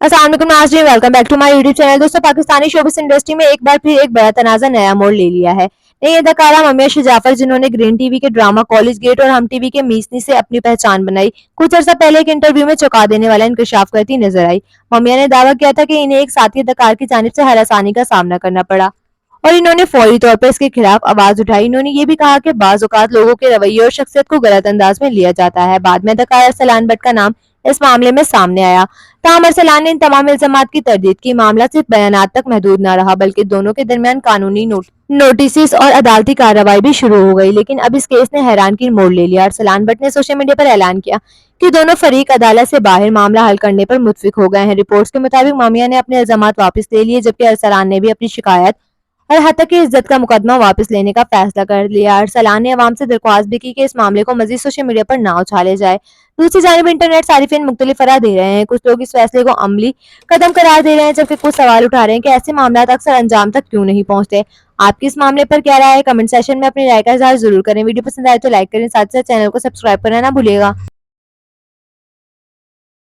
अस्सलाम वालेकुम नाज़रीन, welcome back to my YouTube channel. दोस्तों, पाकिस्तानी शोबिस इंडस्ट्री में एक बार फिर एक बड़ा तनाज़ा नया मोड़ ले लिया है। नई अदाकारा ममिया जाफर, जिन्होंने ग्रीन टीवी के ड्रामा कॉलेज गेट और हम टीवी के मीसनी से अपनी पहचान बनाई, कुछ अर्सा पहले एक इंटरव्यू में चौंका देने वाला इंकशाफ करती नजर आई। ममिया ने दावा किया था कि इन्हें एक साथी अदाकार की जानिब से हरासानी का सामना करना पड़ा और इन्होंने फौरी तौर पर इसके खिलाफ आवाज उठाई। इन्होंने ये भी कहा कि बाज़ औक़ात लोगों के रवैये और शख्सियत को गलत अंदाज में लिया जाता है। बाद में अदाकार अरसलान भट्ट का नाम इस मामले में सामने आया। ताहम अरसलान ने इन तमाम इल्जामात की तरदीद की। मामला सिर्फ बयानात तक महदूद न रहा, बल्कि दोनों के दरमियान कानूनी नोटिस और अदालती कार्रवाई भी शुरू हो गई। लेकिन अब इस केस ने हैरानकुन मोड़ ले लिया। अरसलान भट्ट ने सोशल मीडिया पर ऐलान किया कि दोनों फरीक अदालत से बाहर मामला हल करने पर मुत्फिक हो गए हैं। रिपोर्ट्स के मुताबिक मामिया ने अपने इल्जामात वापस ले लिए, जबकि अरसलान ने भी अपनी शिकायत और हत्या की इज्जत का मुकदमा वापस लेने का फैसला कर लिया। अरसलान ने अवाम से दरख्वास्त भी की कि इस मामले को मजीद सोशल मीडिया पर ना उछाले जाए। दूसरी जानिब इंटरनेट सारिफिन मुख्तलिफ राय दे रहे हैं। कुछ लोग इस फैसले को अमली कदम करार दे रहे हैं, जबकि कुछ सवाल उठा रहे हैं कि ऐसे मामला अक्सर अंजाम तक क्यों नहीं पहुंचते। आपकी इस मामले पर क्या राय है? कमेंट सेशन में अपनी राय का इजहार जरूर करें। वीडियो पसंद आए तो लाइक करें, साथ ही साथ चैनल को सब्सक्राइब करना ना भूलिएगा।